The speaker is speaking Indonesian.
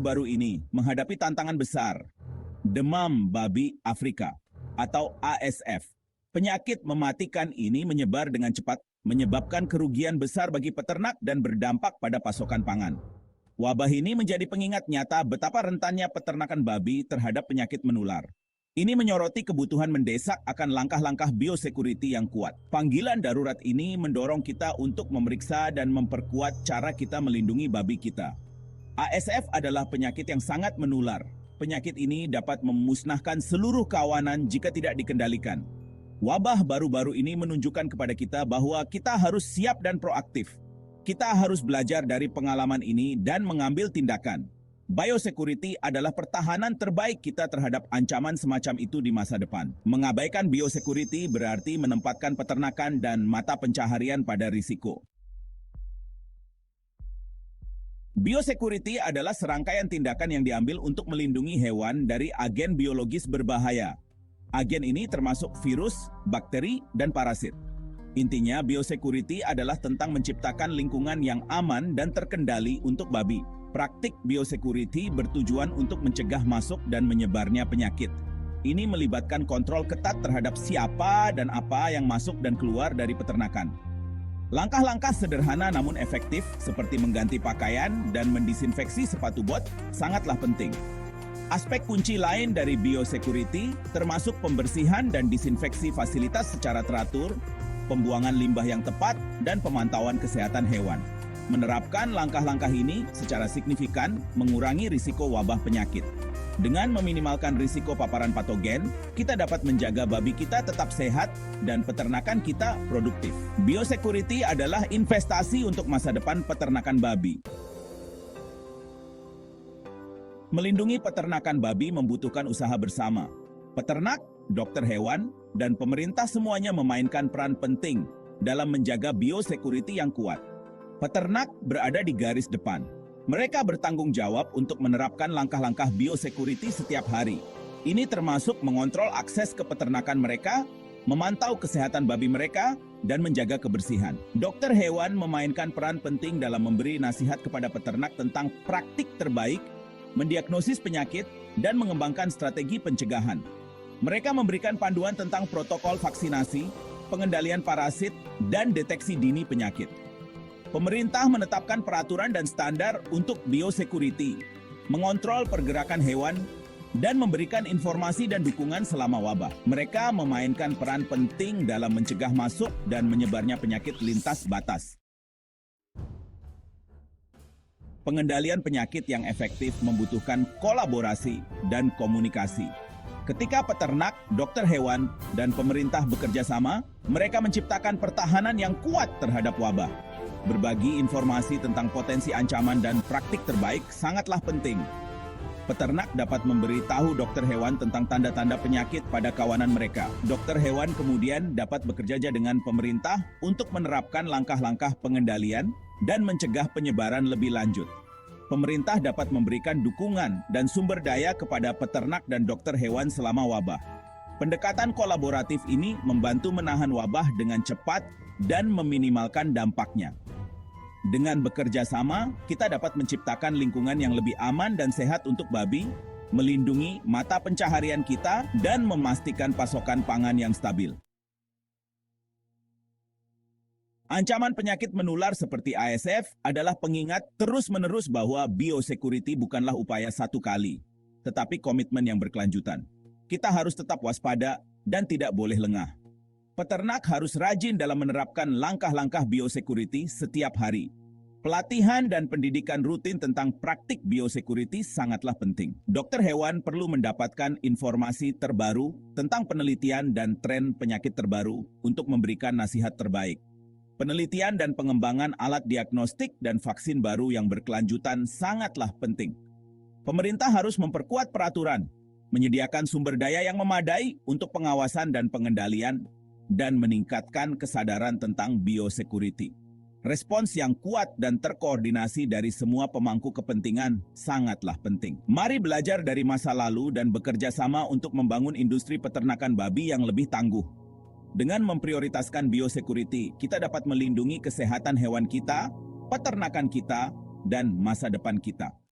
baru-baru ini menghadapi tantangan besar, demam babi Afrika atau ASF. Penyakit mematikan ini menyebar dengan cepat, menyebabkan kerugian besar bagi peternak dan berdampak pada pasokan pangan. Wabah ini menjadi pengingat nyata betapa rentannya peternakan babi terhadap penyakit menular. Ini menyoroti kebutuhan mendesak akan langkah-langkah biosecurity yang kuat. Panggilan darurat ini mendorong kita untuk memeriksa dan memperkuat cara kita melindungi babi kita. ASF adalah penyakit yang sangat menular. Penyakit ini dapat memusnahkan seluruh kawanan jika tidak dikendalikan. Wabah baru-baru ini menunjukkan kepada kita bahwa kita harus siap dan proaktif. Kita harus belajar dari pengalaman ini dan mengambil tindakan. Biosecurity adalah pertahanan terbaik kita terhadap ancaman semacam itu di masa depan. Mengabaikan biosecurity berarti menempatkan peternakan dan mata pencaharian pada risiko. Biosecurity adalah serangkaian tindakan yang diambil untuk melindungi hewan dari agen biologis berbahaya. Agen ini termasuk virus, bakteri, dan parasit. Intinya, biosecurity adalah tentang menciptakan lingkungan yang aman dan terkendali untuk babi. Praktik biosecurity bertujuan untuk mencegah masuk dan menyebarnya penyakit. Ini melibatkan kontrol ketat terhadap siapa dan apa yang masuk dan keluar dari peternakan. Langkah-langkah sederhana namun efektif seperti mengganti pakaian dan mendisinfeksi sepatu bot sangatlah penting. Aspek kunci lain dari biosecurity termasuk pembersihan dan disinfeksi fasilitas secara teratur, pembuangan limbah yang tepat, dan pemantauan kesehatan hewan. Menerapkan langkah-langkah ini secara signifikan mengurangi risiko wabah penyakit. Dengan meminimalkan risiko paparan patogen, kita dapat menjaga babi kita tetap sehat dan peternakan kita produktif. Biosecurity adalah investasi untuk masa depan peternakan babi. Melindungi peternakan babi membutuhkan usaha bersama. Peternak, dokter hewan, dan pemerintah semuanya memainkan peran penting dalam menjaga biosecurity yang kuat. Peternak berada di garis depan. Mereka bertanggung jawab untuk menerapkan langkah-langkah biosecurity setiap hari. Ini termasuk mengontrol akses ke peternakan mereka, memantau kesehatan babi mereka, dan menjaga kebersihan. Dokter hewan memainkan peran penting dalam memberi nasihat kepada peternak tentang praktik terbaik, mendiagnosis penyakit, dan mengembangkan strategi pencegahan. Mereka memberikan panduan tentang protokol vaksinasi, pengendalian parasit, dan deteksi dini penyakit. Pemerintah menetapkan peraturan dan standar untuk biosecurity, mengontrol pergerakan hewan, dan memberikan informasi dan dukungan selama wabah. Mereka memainkan peran penting dalam mencegah masuk dan menyebarnya penyakit lintas batas. Pengendalian penyakit yang efektif membutuhkan kolaborasi dan komunikasi. Ketika peternak, dokter hewan, dan pemerintah bekerja sama, mereka menciptakan pertahanan yang kuat terhadap wabah. Berbagi informasi tentang potensi ancaman dan praktik terbaik sangatlah penting. Peternak dapat memberitahu dokter hewan tentang tanda-tanda penyakit pada kawanan mereka. Dokter hewan kemudian dapat bekerja dengan pemerintah untuk menerapkan langkah-langkah pengendalian dan mencegah penyebaran lebih lanjut. Pemerintah dapat memberikan dukungan dan sumber daya kepada peternak dan dokter hewan selama wabah. Pendekatan kolaboratif ini membantu menahan wabah dengan cepat dan meminimalkan dampaknya. Dengan bekerja sama, kita dapat menciptakan lingkungan yang lebih aman dan sehat untuk babi, melindungi mata pencaharian kita, dan memastikan pasokan pangan yang stabil. Ancaman penyakit menular seperti ASF adalah pengingat terus-menerus bahwa biosecurity bukanlah upaya satu kali, tetapi komitmen yang berkelanjutan. Kita harus tetap waspada dan tidak boleh lengah. Peternak harus rajin dalam menerapkan langkah-langkah biosecurity setiap hari. Pelatihan dan pendidikan rutin tentang praktik biosecurity sangatlah penting. Dokter hewan perlu mendapatkan informasi terbaru tentang penelitian dan tren penyakit terbaru untuk memberikan nasihat terbaik. Penelitian dan pengembangan alat diagnostik dan vaksin baru yang berkelanjutan sangatlah penting. Pemerintah harus memperkuat peraturan, menyediakan sumber daya yang memadai untuk pengawasan dan pengendalian, dan meningkatkan kesadaran tentang biosecurity. Respons yang kuat dan terkoordinasi dari semua pemangku kepentingan sangatlah penting. Mari belajar dari masa lalu dan bekerja sama untuk membangun industri peternakan babi yang lebih tangguh. Dengan memprioritaskan biosecurity, kita dapat melindungi kesehatan hewan kita, peternakan kita, dan masa depan kita.